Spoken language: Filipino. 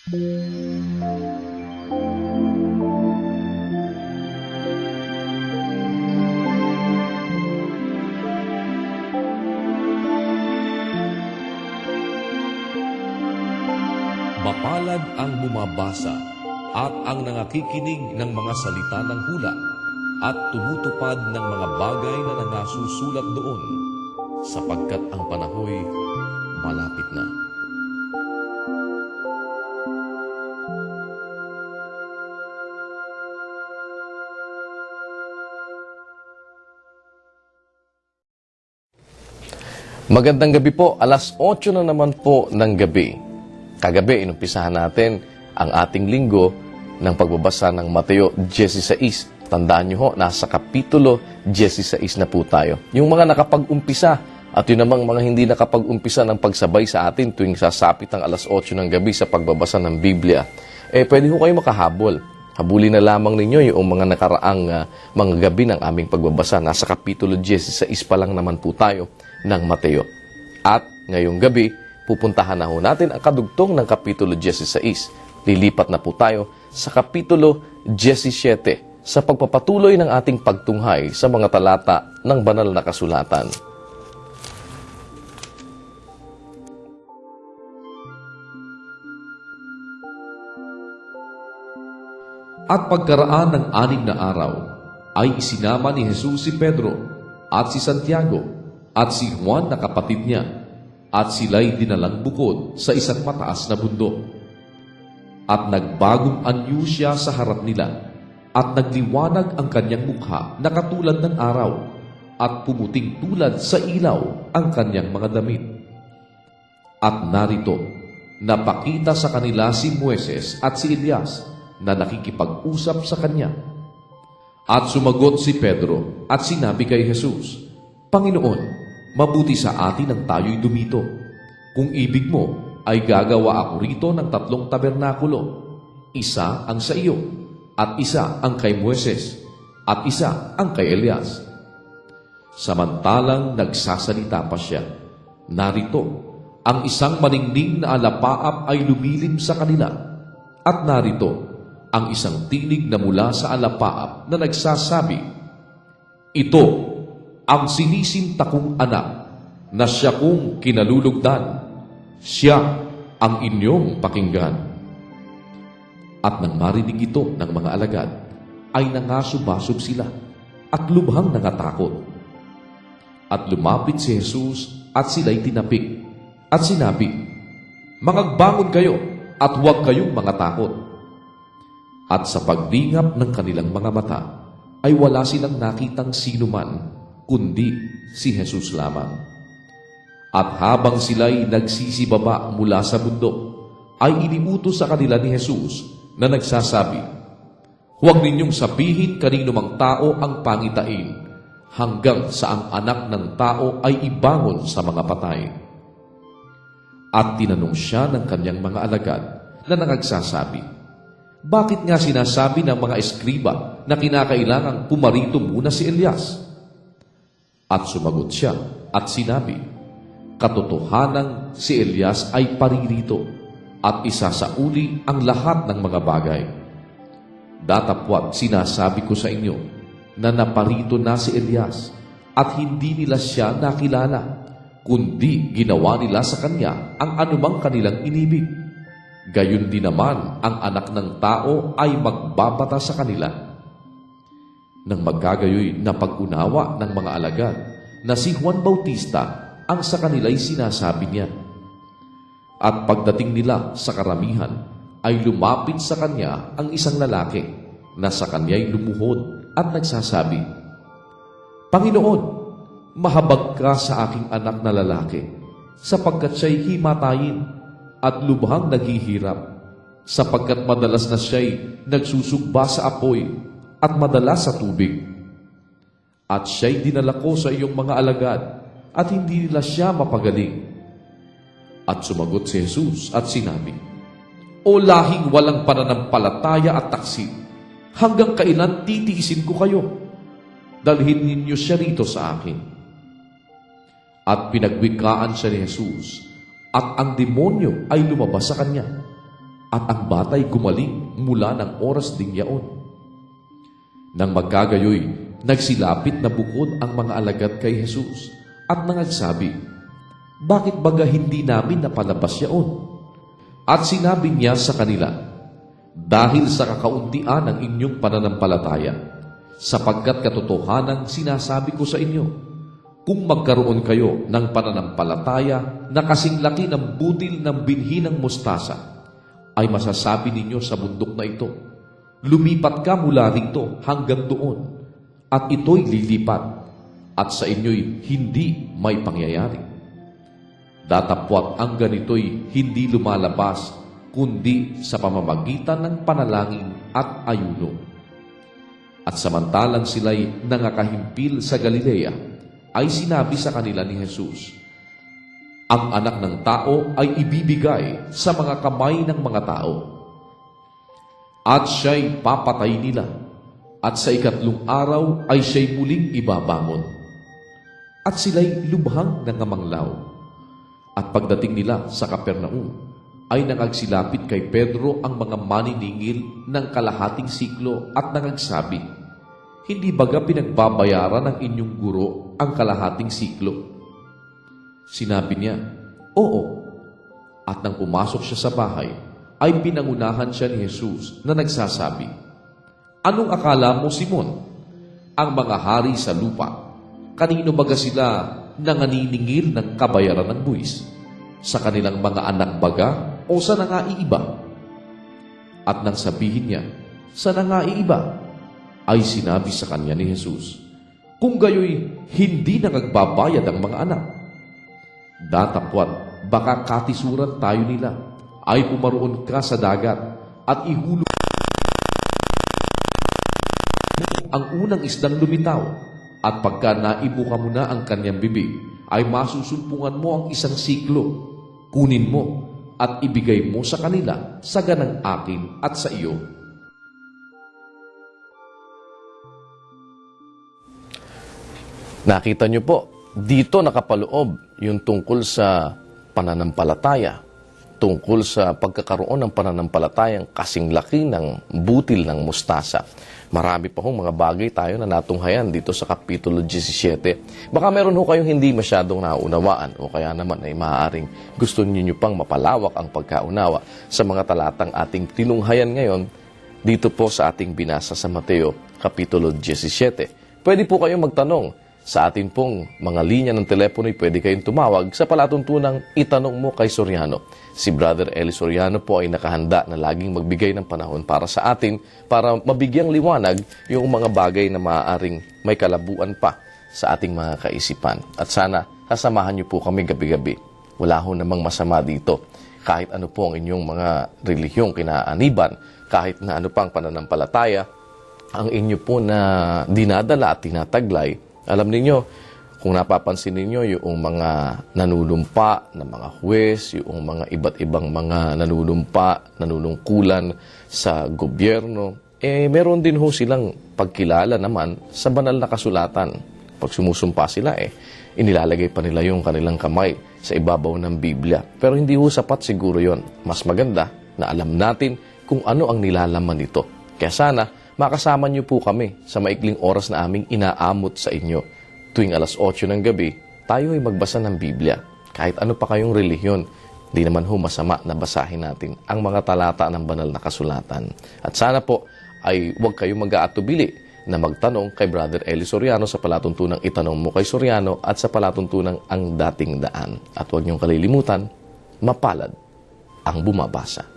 Mapalad ang bumabasa at ang nangakikinig ng mga salita ng hula at tumutupad ng mga bagay na nangasusulat doon, sapagkat ang panahoy malapit na. Magandang gabi po, alas 8 na naman po ng gabi. Kagabi, inumpisahan natin ang ating linggo ng pagbabasa ng Mateo 16. Tandaan nyo ho, nasa Kapitulo 16 na po tayo. Yung mga nakapag-umpisa at yun namang mga hindi nakapag-umpisa ng pagsabay sa atin tuwing sasapit ang alas 8 ng gabi sa pagbabasa ng Biblia, pwede ho kayo makahabol. Habulin na lamang ninyo yung mga nakaraang mga gabi ng aming pagbabasa. Nasa Kapitulo 16 pa lang naman po tayo ng Mateo. At ngayong gabi, pupuntahan na ho natin ang kadugtong ng Kapitulo 16. Lilipat na po tayo sa Kapitulo 17 sa pagpapatuloy ng ating pagtunghay sa mga talata ng banal na kasulatan. At pagkaraan ng 6 na araw, ay isinama ni Jesus si Pedro at si Santiago at si Juan na kapatid niya, at sila'y dinalang bukod sa isang mataas na bundok. At nagbagong anyo siya sa harap nila, at nagliwanag ang kanyang mukha na katulad ng araw, at pumuting tulad sa ilaw ang kanyang mga damit. At narito, napakita sa kanila si Moises at si Elias na nakikipag-usap sa kanya. At sumagot si Pedro at sinabi kay Jesus, Panginoon, mabuti sa atin ang tayo'y dumito. Kung ibig mo, ay gagawa ako rito ng 3 tabernakulo. Isa ang sa iyo, at isa ang kay Moises, at isa ang kay Elias. Samantalang nagsasalita pa siya, narito, ang isang maningning na alapaap ay lumilim sa kanila, at narito, ang isang tinig na mula sa alapaap na nagsasabi, Ito ang sinisinta kong anak na siya kong kinalulugdan. Siya ang inyong pakinggan. At nang marinig ito ng mga alagad, ay nangasubasog sila at lubhang nangatakot. At lumapit si Jesus at sila'y tinapik at sinabi, Mangagbangon kayo at huwag kayong mangatakot. At sa paglingap ng kanilang mga mata, ay wala silang nakitang sino man, kundi si Jesus lamang. At habang sila'y nagsisibaba mula sa bundok, ay iniutos sa kanila ni Jesus na nagsasabi, Huwag ninyong sabihin kanino mang tao ang pangitain, hanggang sa ang anak ng tao ay ibangon sa mga patay. At tinanong siya ng kanyang mga alagad na nagsasabi, Bakit nga sinasabi ng mga eskriba na kinakailangang pumarito muna si Elias? At sumagot siya at sinabi, Katotohanang si Elias ay paririto at isasauli ang lahat ng mga bagay. Datapwat sinasabi ko sa inyo na naparito na si Elias at hindi nila siya nakilala, kundi ginawa nila sa kanya ang anumang kanilang inibig. Gayon din naman ang anak ng tao ay magbabata sa kanila. Nang magkagayoy na pag-unawa ng mga alagad na si Juan Bautista ang sa kanila'y sinasabi niya. At pagdating nila sa karamihan, ay lumapit sa kanya ang isang lalaki na sa kanya'y lumuhod at nagsasabi, Panginoon, mahabag ka sa aking anak na lalaki, sapagkat siya'y himatayin at lubhang naghihirap, sapagkat madalas na siya'y nagsusugba sa apoy at madalas sa tubig. At siya'y dinala ko sa iyong mga alagad at hindi nila siya mapagaling. At sumagot si Jesus at sinabi, O lahing walang pananampalataya at taksil, hanggang kailan titiisin ko kayo? Dalhin ninyo siya rito sa akin. At pinagwikaan siya ni Jesus, at ang demonyo ay lumabas sa kanya. at ang batay gumaling mula ng oras ding yaon. Nang magkagayoy, nagsilapit na bukod ang mga alagad kay Jesus at nangagsabi, "Bakit baga hindi namin napalabas yaon?" At sinabi niya sa kanila, "Dahil sa kakauntian ng inyong pananampalataya, sapagkat katotohanang sinasabi ko sa inyo, kung magkaroon kayo ng pananampalataya na kasing laki ng butil ng binhi ng mustasa, ay masasabi ninyo sa bundok na ito, lumipat ka mula rito hanggang doon, at ito'y lilipat, at sa inyo'y hindi may pangyayari. Datapwat ang ganito'y hindi lumalabas, kundi sa pamamagitan ng panalangin at ayuno." At samantalang sila'y nangakahimpil sa Galilea, ay sinabi sa kanila ni Jesus, "Ang anak ng tao ay ibibigay sa mga kamay ng mga tao, at siya'y papatay nila, at sa ikatlong araw ay siya'y muling ibabangon." At sila'y lubhang nangamanglaw. At pagdating nila sa Capernaum, ay nangagsilapit kay Pedro ang mga maniningil ng kalahating siklo at nangagsabi, "Hindi baga pinagbabayaran ng inyong guro ang kalahating siklo?" Sinabi niya, "Oo." At nang pumasok siya sa bahay, ay pinangunahan siya ni Jesus na nagsasabi, "Anong akala mo, Simon? Ang mga hari sa lupa, kanino baga sila nanganiningil ng kabayaran ng buwis? Sa kanilang mga anak baga o sa nangaiiba?" At nang sabihin niya, "Sa nangaiiba," ay sinabi sa kanya ni Jesus, "Kung gayoy, hindi nagbabayad ang mga anak. Datapwat, baka katisuran tayo nila, ay pumaroon ka sa dagat at ihulog ang unang isdang lumitaw, at pagka naibuka mo na ang kanyang bibig, ay masusumpungan mo ang isang siklo. Kunin mo at ibigay mo sa kanila sa ganang akin at sa iyo." Nakita niyo po, dito nakapaloob yung tungkol sa pananampalataya, tungkol sa pagkakaroon ng pananampalatayang kasing laki ng butil ng mustasa. Marami pa hong mga bagay tayo na natunghayan dito sa Kapitulo 17. Baka meron ho kayong hindi masyadong naunawaan o kaya naman ay maaaring gusto niyo pang mapalawak ang pagkaunawa sa mga talatang ating tinunghayan ngayon dito po sa ating binasa sa Mateo Kapitulo 17. Pwede po kayong magtanong. Sa atin pong mga linya ng telepono, pwede kayong tumawag sa palatuntunang Itanong Mo kay Soriano. Si Brother Eli Soriano po ay nakahanda na laging magbigay ng panahon para sa atin para mabigyang liwanag yung mga bagay na maaaring may kalabuan pa sa ating mga kaisipan. At sana kasamahan niyo po kami gabi-gabi. Wala ho namang masama dito. Kahit ano po ang inyong mga relihiyong kinaaniban, kahit na ano pang pananampalataya, ang inyo po na dinadala at tinataglay, alam ninyo, kung napapansin ninyo, yung mga nanunumpa na mga huwes, yung mga iba't ibang mga nanunumpa, nanunungkulan sa gobyerno, meron din ho silang pagkilala naman sa banal na kasulatan. Pag sumusumpa sila, inilalagay pa nila yung kanilang kamay sa ibabaw ng Biblia. Pero hindi ho sapat siguro yon. Mas maganda na alam natin kung ano ang nilalaman nito. Kaya sana, makasama niyo po kami sa maikling oras na aming inaamot sa inyo. Tuwing alas 8 ng gabi, tayo ay magbasa ng Biblia. Kahit ano pa kayong relihiyon, di naman ho masama na basahin natin ang mga talata ng banal na kasulatan. At sana po ay huwag kayong mag-aatubili na magtanong kay Brother Eli Soriano sa palatuntunang Itanong Mo kay Soriano at sa palatuntunang Ang Dating Daan. At huwag niyong kalilimutan, mapalad ang bumabasa.